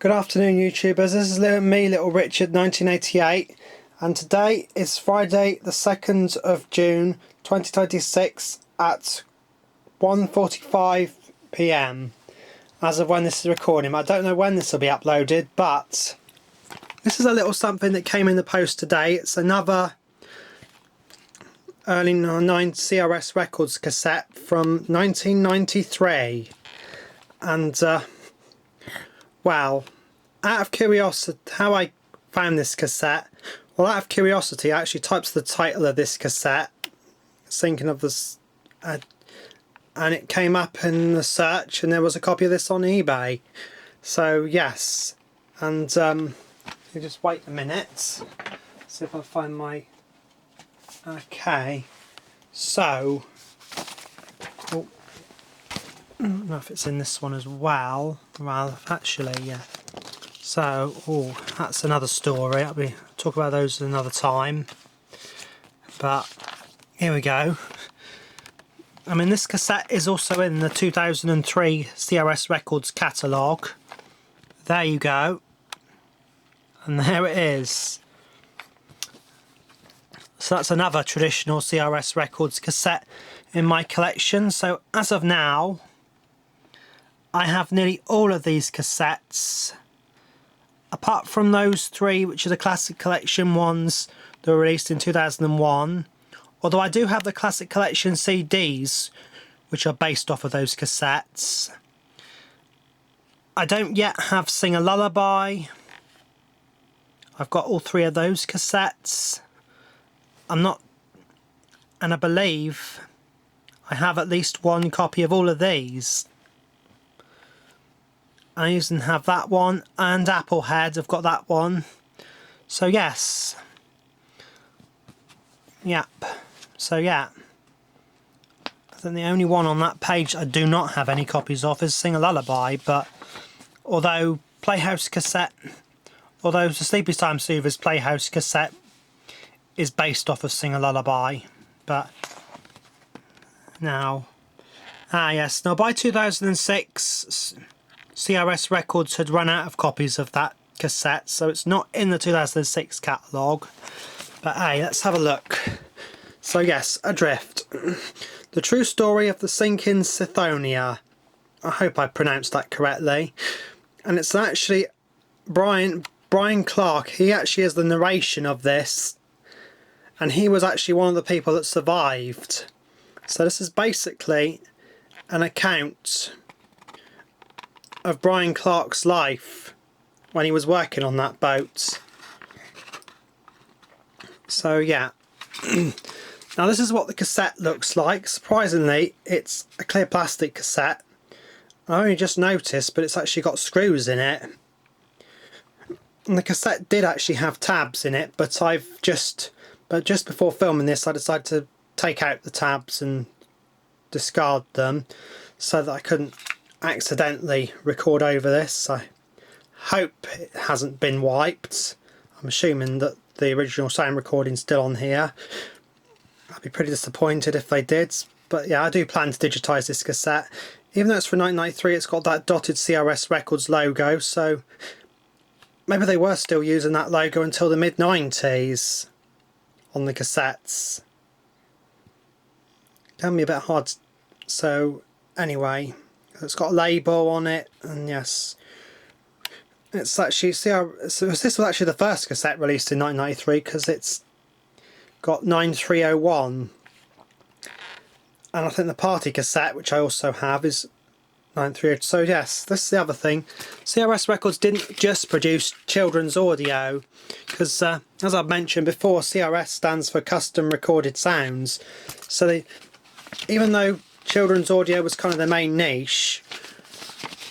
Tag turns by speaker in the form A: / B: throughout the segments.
A: Good afternoon, YouTubers. This is me, Little Richard 1988, and today is Friday the 2nd of June 2026 at 1:45 PM as of when this is recording. I don't know when this will be uploaded, but this is a little something that came in the post today. It's another early 9 CRS Records cassette from 1993, and well, out of curiosity, how I found this cassette, well, out of curiosity, I actually typed the title of this cassette, thinking of this, and it came up in the search, and there was a copy of this on eBay. So yes, and you just wait a minute, see if I find my. Okay, so oh, I don't know if it's in this one as well. Well, actually, yeah. So, oh, that's another story. I'll talk about those another time. But here we go. I mean, this cassette is also in the 2003 CRS Records catalogue. There you go. And there it is. So that's another traditional CRS Records cassette in my collection. So as of now, I have nearly all of these cassettes, apart from those three which are the Classic Collection ones that were released in 2001. Although I do have the Classic Collection CDs which are based off of those cassettes. I don't yet have Sing a Lullaby. I've got all three of those cassettes. And I believe I have at least one copy of all of these. I even have that one, and Applehead, I've got that one. So yes. Yep. So yeah. I think the only one on that page I do not have any copies of is Sing a Lullaby, but although the Sleepy Time Soother's Playhouse cassette is based off of Sing a Lullaby, but now, yes, now by 2006 CRS Records had run out of copies of that cassette, so it's not in the 2006 catalogue. But hey, let's have a look. So yes, Adrift, the true story of the sinking Sithonia. I hope I pronounced that correctly. And it's actually Brian Clarke. He actually is the narration of this, and he was actually one of the people that survived. So this is basically an account of Brian Clarke's life when he was working on that boat. So yeah. Now this is what the cassette looks like. Surprisingly, it's a clear plastic cassette. I only just noticed, but it's actually got screws in it. And the cassette did actually have tabs in it, but just before filming this, I decided to take out the tabs and discard them so that I couldn't accidentally record over this. I hope it hasn't been wiped. I'm assuming that the original sound recording's still on here. I'd be pretty disappointed if they did, but yeah, I do plan to digitise this cassette. Even though it's from 1993, it's got that dotted CRS Records logo, so maybe they were still using that logo until the mid-90s on the cassettes. Can be a bit hard. So anyway, it's got a label on it, and yes, it's actually so this was actually the first cassette released in 1993 because it's got 9301, and I think the party cassette, which I also have, is 938. So yes, this is the other thing. CRS Records didn't just produce children's audio, because as I've mentioned before, CRS stands for Custom Recorded Sounds. So even though children's audio was kind of their main niche,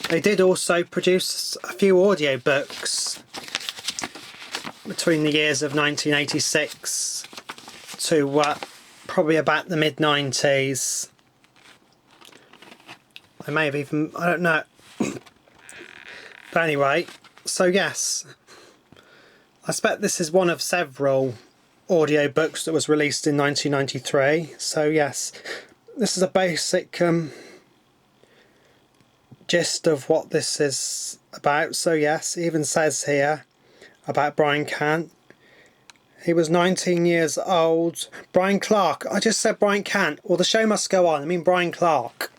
A: they did also produce a few audio books between the years of 1986 to probably about the mid-90s. I may have even, I don't know. But anyway, so yes, I expect this is one of several audio books that was released in 1993. So yes, this is a basic gist of what this is about. So yes, it even says here about Brian Cant. He was 19 years old. Brian Clarke. I just said Brian Cant. Well, the show must go on. I mean Brian Clarke.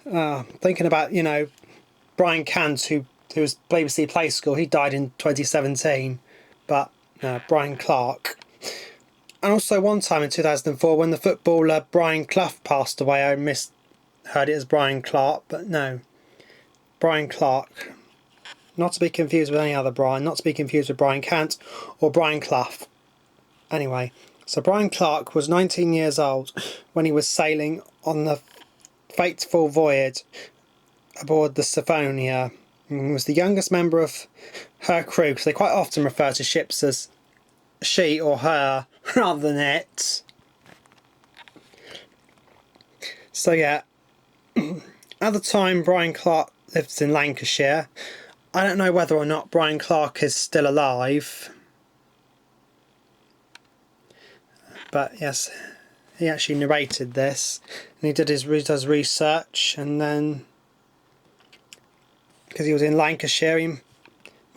A: Thinking about, you know, Brian Cant, who was BBC Play School. He died in 2017. But Brian Clarke. And also one time in 2004 when the footballer Brian Clough passed away, I heard it as Brian Clarke, but no. Brian Clarke. Not to be confused with any other Brian, not to be confused with Brian Cant or Brian Clough. Anyway, so Brian Clarke was 19 years old when he was sailing on the fateful voyage aboard the Sithonia. He was the youngest member of her crew, because they quite often refer to ships as she or her rather than it. So yeah, at the time Brian Clarke lives in Lancashire. I don't know whether or not Brian Clarke is still alive, but yes, he actually narrated this, and he does research, and then because he was in Lancashire, he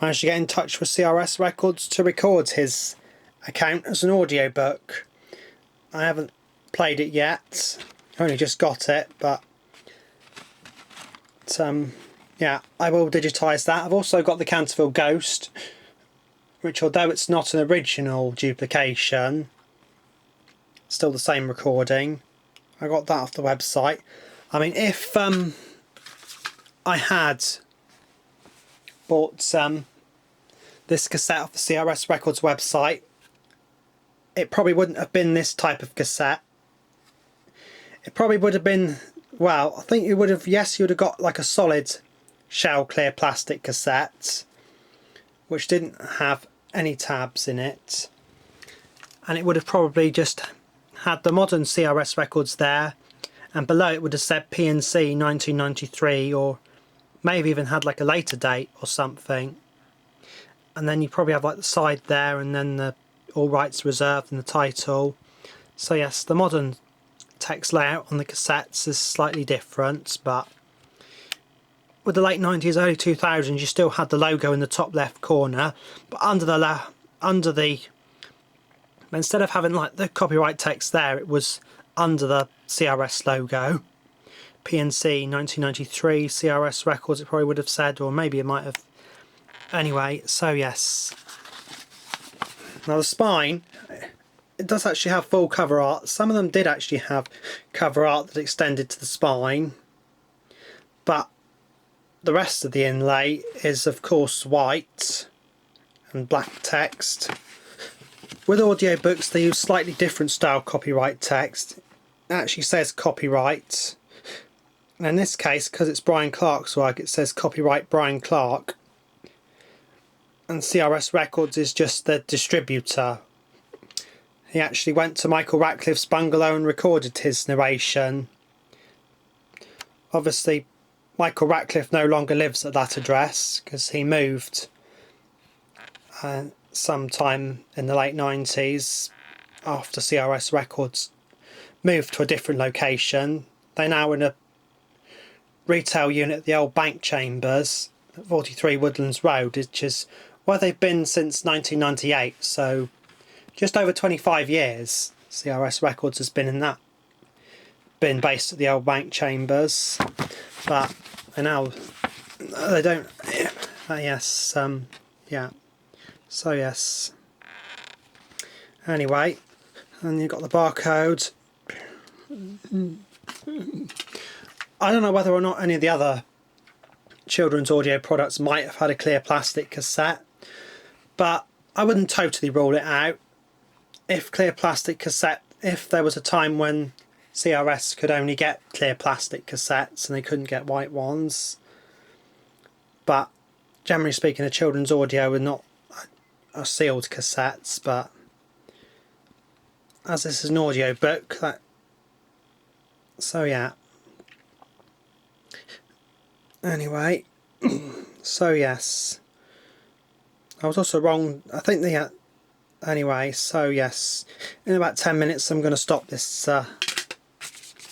A: managed to get in touch with CRS Records to record his account as an audiobook. I haven't played it yet, I only just got it, but yeah, I will digitise that. I've also got the Canterville Ghost, which, although it's not an original duplication, still the same recording. I got that off the website. I mean, if I had bought this cassette off the CRS Records website, it probably wouldn't have been this type of cassette. It probably would have been, well, I think you would have, yes, you would have got like a solid shell clear plastic cassette, which didn't have any tabs in it, and it would have probably just had the modern CRS Records there, and below it would have said PNC 1993, or maybe even had like a later date or something, and then you probably have like the side there, and then the all rights reserved and the title. So yes, the modern text layout on the cassettes is slightly different, but with the late 90s, early 2000s, you still had the logo in the top left corner, but instead of having like the copyright text there, it was under the CRS logo. PNC 1993, CRS Records, it probably would have said, or maybe it might have. Anyway, so yes. Now the spine, it does actually have full cover art. Some of them did actually have cover art that extended to the spine, but the rest of the inlay is of course white and black text. With audiobooks they use slightly different style copyright text. It actually says copyright, and in this case, because it's Brian Clarke's work, it says copyright Brian Clarke, and CRS Records is just the distributor. He actually went to Michael Ratcliffe's bungalow and recorded his narration. Obviously Michael Ratcliffe no longer lives at that address because he moved sometime in the late 90s after CRS Records moved to a different location. They're now in a retail unit at the old bank chambers at 43 Woodlands Road, which is where they've been since 1998, so just over 25 years CRS Records has been based at the old bank chambers, but now they don't. Yes, yeah. So yes. Anyway, and you've got the barcode. I don't know whether or not any of the other children's audio products might have had a clear plastic cassette, but I wouldn't totally rule it out. If clear plastic cassette, if there was a time when CRS could only get clear plastic cassettes and they couldn't get white ones, but generally speaking the children's audio are sealed cassettes, but as this is an audio book, so yeah. Anyway, so yes, I was also wrong. I think anyway, so yes, in about 10 minutes I'm going to stop this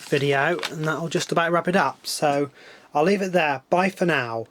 A: video, and that'll just about wrap it up. So I'll leave it there. Bye for now.